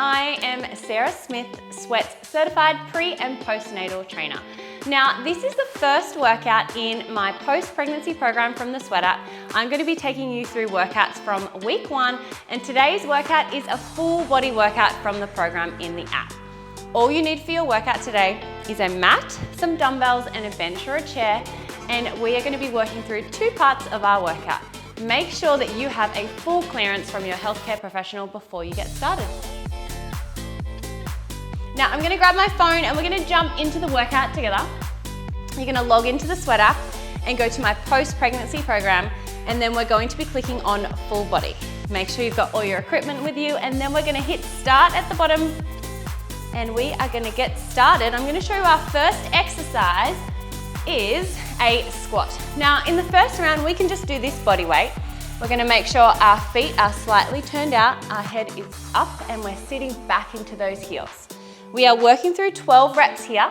I am Sarah Smith, Sweats Certified Pre- and Postnatal Trainer. Now, this is the first workout in my post-pregnancy program from the Sweat app. I'm going to be taking you through workouts from week 1, and today's workout is a full body workout from the program in the app. All you need for your workout today is a mat, some dumbbells, and a bench or a chair, and we are going to be working through 2 parts of our workout. Make sure that you have a full clearance from your healthcare professional before you get started. Now I'm going to grab my phone and we're going to jump into the workout together. You're going to log into the Sweat app and go to my post-pregnancy program, and then we're going to be clicking on full body. Make sure you've got all your equipment with you, and then we're going to hit start at the bottom and we are going to get started. I'm going to show you our first exercise is a squat. Now in the first round we can just do this body weight. We're going to make sure our feet are slightly turned out, our head is up, and we're sitting back into those heels. We are working through 12 reps here.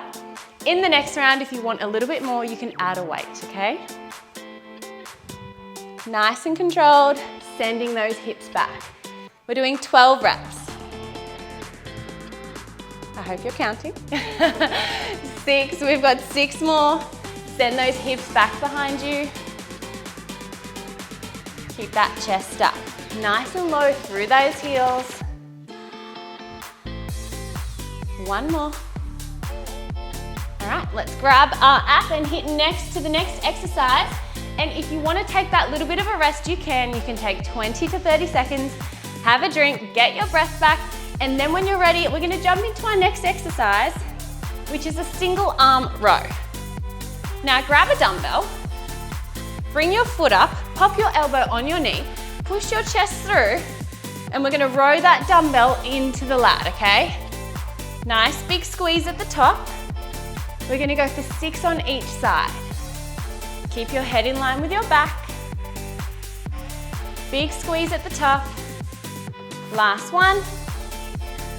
In the next round, if you want a little bit more, you can add a weight, okay? Nice and controlled, sending those hips back. We're doing 12 reps. I hope you're counting. 6, we've got 6 more. Send those hips back behind you. Keep that chest up. Nice and low through those heels. 1 more. All right, let's grab our app and hit next to the next exercise. And if you want to take that little bit of a rest, you can. You can take 20 to 30 seconds, have a drink, get your breath back, and then when you're ready, we're going to jump into our next exercise, which is a single arm row. Now grab a dumbbell, bring your foot up, pop your elbow on your knee, push your chest through, and we're going to row that dumbbell into the lat, okay? Nice big squeeze at the top. We're going to go for 6 on each side. Keep your head in line with your back. Big squeeze at the top. Last one.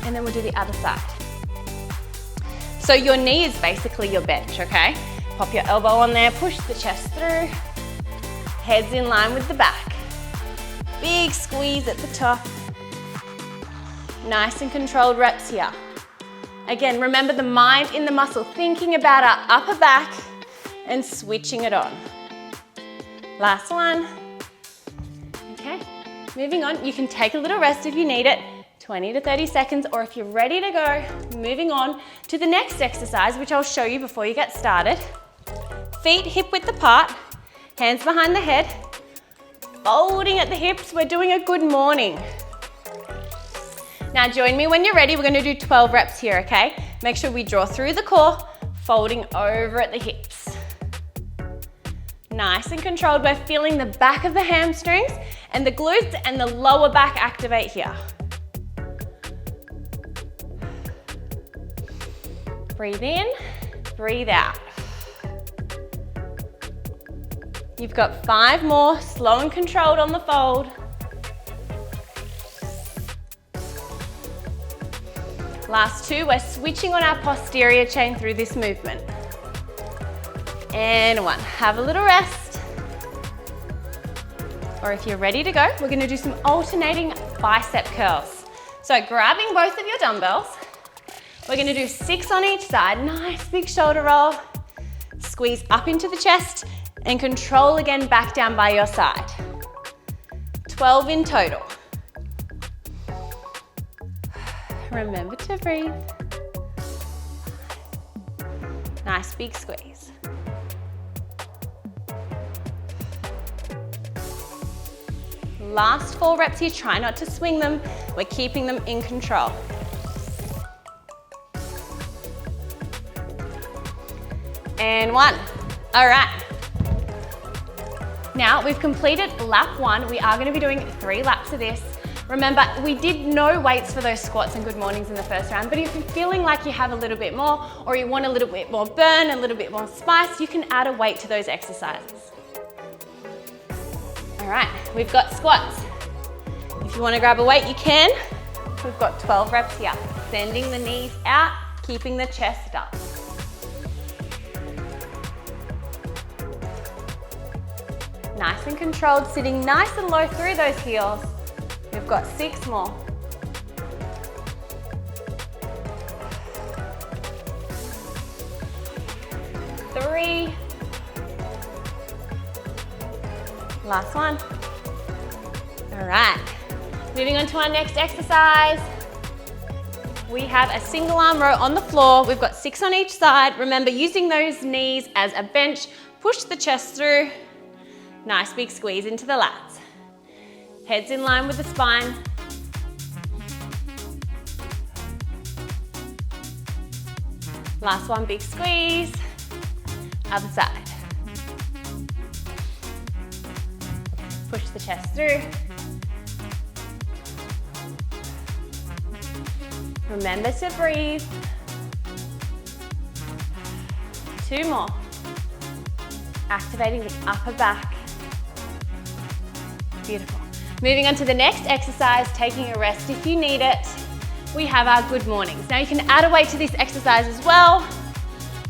And then we'll do the other side. So your knee is basically your bench, okay? Pop your elbow on there, push the chest through. Head's in line with the back. Big squeeze at the top. Nice and controlled reps here. Again, remember the mind in the muscle, thinking about our upper back and switching it on. Last one. Okay, moving on. You can take a little rest if you need it, 20 to 30 seconds, or if you're ready to go, moving on to the next exercise, which I'll show you before you get started. Feet hip width apart, hands behind the head, folding at the hips. We're doing a good morning. Now join me when you're ready. We're going to do 12 reps here, okay? Make sure we draw through the core, folding over at the hips. Nice and controlled. We're feeling the back of the hamstrings and the glutes and the lower back activate here. Breathe in, breathe out. You've got 5 more, slow and controlled on the fold. Last 2, we're switching on our posterior chain through this movement. And 1, have a little rest. Or if you're ready to go, we're going to do some alternating bicep curls. So grabbing both of your dumbbells, we're going to do 6 on each side. Nice big shoulder roll. Squeeze up into the chest and control again back down by your side. 12 in total. Remember to breathe. Nice big squeeze. Last 4 reps here, try not to swing them. We're keeping them in control. And 1. All right. Now we've completed lap 1. We are going to be doing 3 laps of this. Remember, we did no weights for those squats and good mornings in the first round, but if you're feeling like you have a little bit more, or you want a little bit more burn, a little bit more spice, you can add a weight to those exercises. All right, we've got squats. If you want to grab a weight, you can. We've got 12 reps here. Sending the knees out, keeping the chest up. Nice and controlled, sitting nice and low through those heels. We've got 6 more. 3. Last one. All right, moving on to our next exercise. We have a single arm row on the floor. We've got 6 on each side. Remember, using those knees as a bench, push the chest through. Nice big squeeze into the lats. Head's in line with the spine. Last one, big squeeze. Other side. Push the chest through. Remember to breathe. 2 more. Activating the upper back. Beautiful. Moving on to the next exercise, taking a rest if you need it. We have our good mornings. Now you can add a weight to this exercise as well,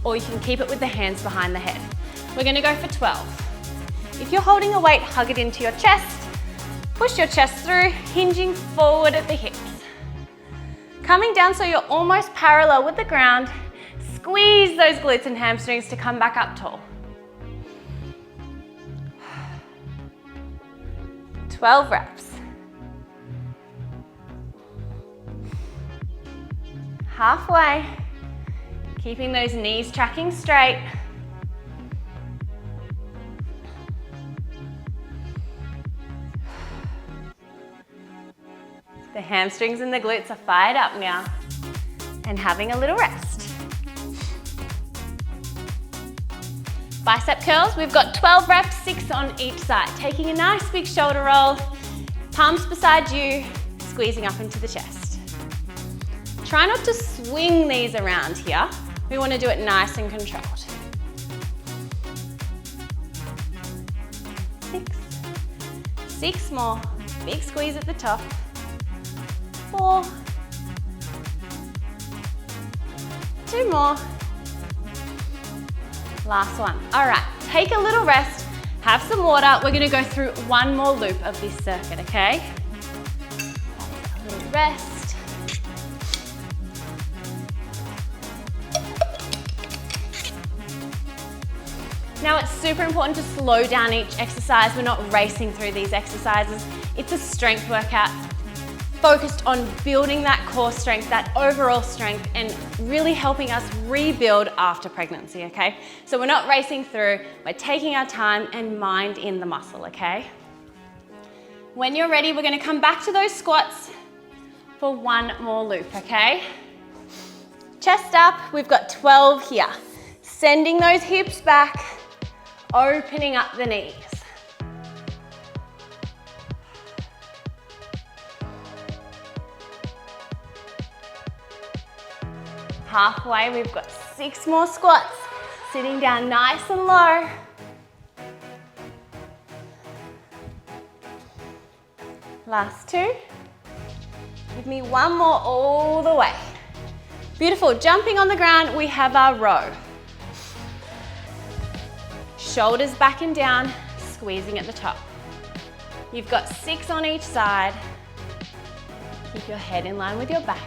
or you can keep it with the hands behind the head. We're gonna go for 12. If you're holding a weight, hug it into your chest. Push your chest through, hinging forward at the hips. Coming down so you're almost parallel with the ground. Squeeze those glutes and hamstrings to come back up tall. 12 reps. Halfway. Keeping those knees tracking straight. The hamstrings and the glutes are fired up now and having a little rest. Bicep curls, we've got 12 reps, 6 on each side. Taking a nice big shoulder roll, palms beside you, squeezing up into the chest. Try not to swing these around here. We want to do it nice and controlled. 6. 6 more, big squeeze at the top. 4. 2 more. Last one. All right, take a little rest, have some water. We're gonna go through one more loop of this circuit, okay? A little rest. Now it's super important to slow down each exercise. We're not racing through these exercises. It's a strength workout focused on building that core strength, that overall strength, and really helping us rebuild after pregnancy, okay? So we're not racing through, we're taking our time and mind in the muscle, okay? When you're ready, we're gonna come back to those squats for one more loop, okay? Chest up, we've got 12 here. Sending those hips back, opening up the knees. Halfway, we've got 6 more squats. Sitting down nice and low. Last 2. Give me one more all the way. Beautiful, jumping on the ground, we have our row. Shoulders back and down, squeezing at the top. You've got 6 on each side. Keep your head in line with your back.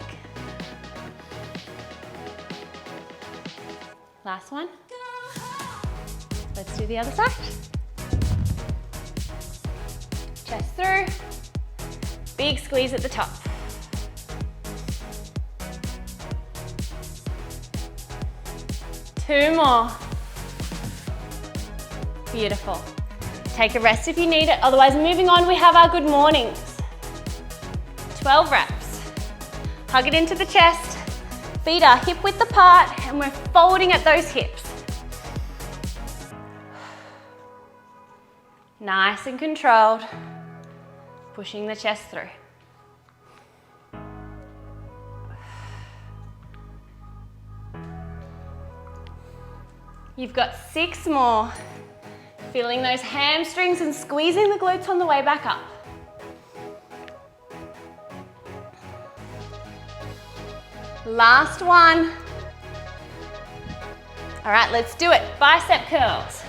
Last one. Let's do the other side. Chest through. Big squeeze at the top. Two more. Beautiful. Take a rest if you need it. Otherwise, moving on, we have our good mornings. 12 reps. Hug it into the chest. Feet are hip width apart and we're folding at those hips. Nice and controlled. Pushing the chest through. You've got 6 more. Feeling those hamstrings and squeezing the glutes on the way back up. Last one. All right, let's do it. Bicep curls.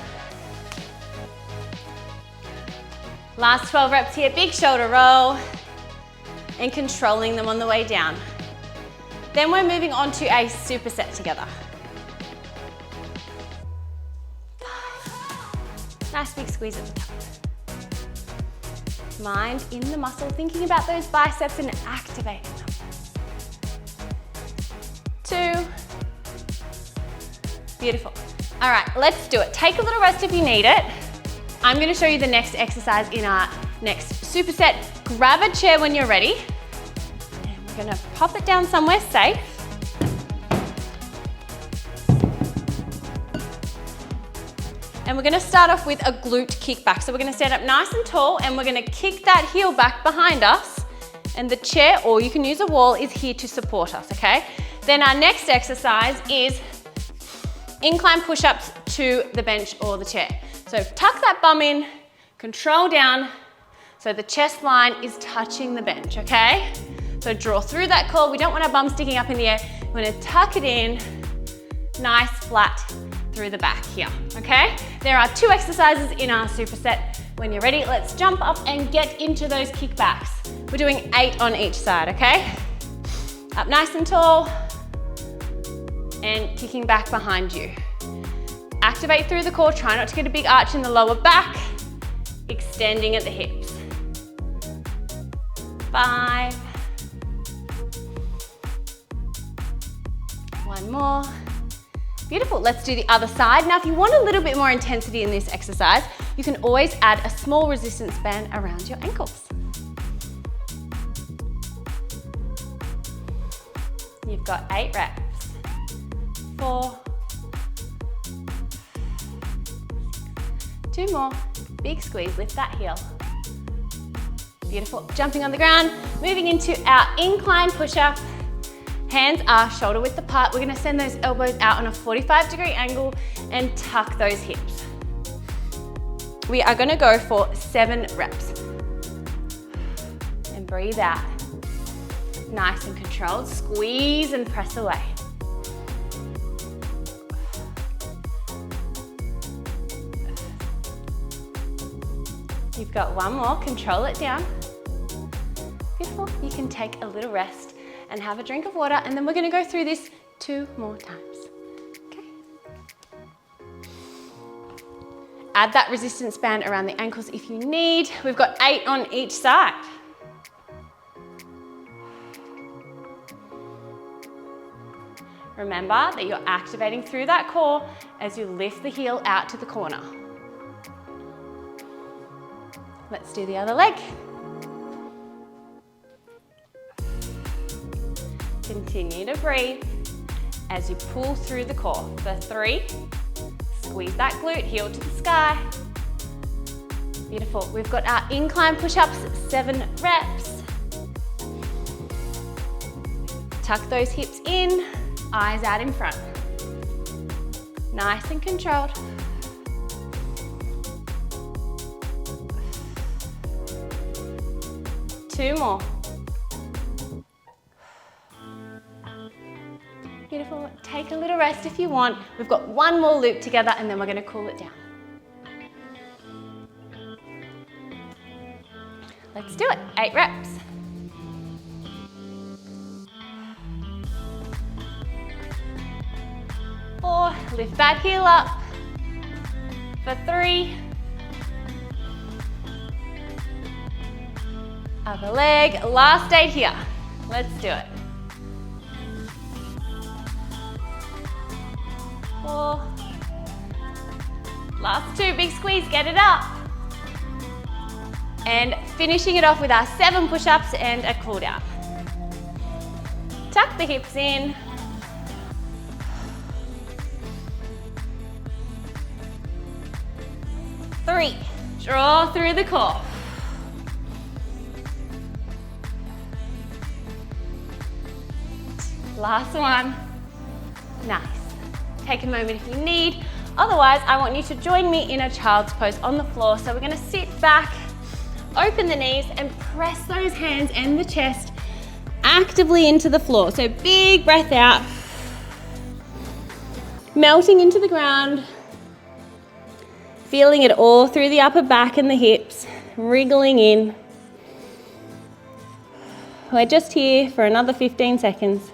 Last 12 reps here, big shoulder roll and controlling them on the way down. Then we're moving on to a superset together. Nice big squeeze at the top. Mind in the muscle, thinking about those biceps and activating them. 2. Beautiful. All right, let's do it. Take a little rest if you need it. I'm gonna show you the next exercise in our next superset. Grab a chair when you're ready. And we're gonna pop it down somewhere safe. And we're gonna start off with a glute kickback. So we're gonna stand up nice and tall and we're gonna kick that heel back behind us. And the chair, or you can use a wall, is here to support us, okay? Then our next exercise is incline push-ups to the bench or the chair. So tuck that bum in, control down, so the chest line is touching the bench, okay? So draw through that core. We don't want our bum sticking up in the air. We're gonna tuck it in, nice flat through the back here, okay? There are 2 exercises in our superset. When you're ready, let's jump up and get into those kickbacks. We're doing 8 on each side, okay? Up nice and tall, and kicking back behind you. Activate through the core, try not to get a big arch in the lower back, extending at the hips. 5. 1 more. Beautiful, let's do the other side. Now, if you want a little bit more intensity in this exercise, you can always add a small resistance band around your ankles. You've got 8 reps. 4. 2 more. Big squeeze, lift that heel. Beautiful. Jumping on the ground, moving into our incline push-up. Hands are shoulder width apart. We're gonna send those elbows out on a 45-degree angle and tuck those hips. We are gonna go for 7 reps. And breathe out. Nice and controlled. Squeeze and press away. You've got 1 more, control it down. Beautiful, you can take a little rest and have a drink of water, and then we're gonna go through this 2 more times, okay? Add that resistance band around the ankles if you need. We've got 8 on each side. Remember that you're activating through that core as you lift the heel out to the corner. Let's do the other leg. Continue to breathe as you pull through the core. For 3, squeeze that glute, heel to the sky. Beautiful. We've got our incline push-ups, 7 reps. Tuck those hips in, eyes out in front. Nice and controlled. 2 more. Beautiful. Take a little rest if you want. We've got 1 more loop together and then we're going to cool it down. Let's do it. 8 reps. 4, lift that heel up. For 3. Other leg, last 8 here. Let's do it. 4. Last 2, big squeeze, get it up. And finishing it off with our 7 push-ups and a cool down. Tuck the hips in. 3, draw through the core. 1. Nice. Take a moment if you need. Otherwise, I want you to join me in a child's pose on the floor. So we're going to sit back, open the knees, and press those hands and the chest actively into the floor. So big breath out, melting into the ground, feeling it all through the upper back and the hips, wriggling in. We're just here for another 15 seconds.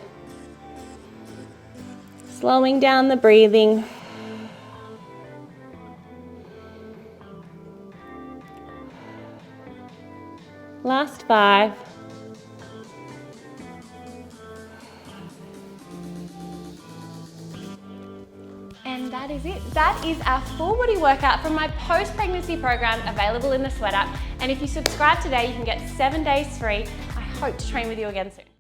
Slowing down the breathing. Last 5. And that is it. That is our full body workout from my post-pregnancy program available in the Sweat app. And if you subscribe today, you can get 7 days free. I hope to train with you again soon.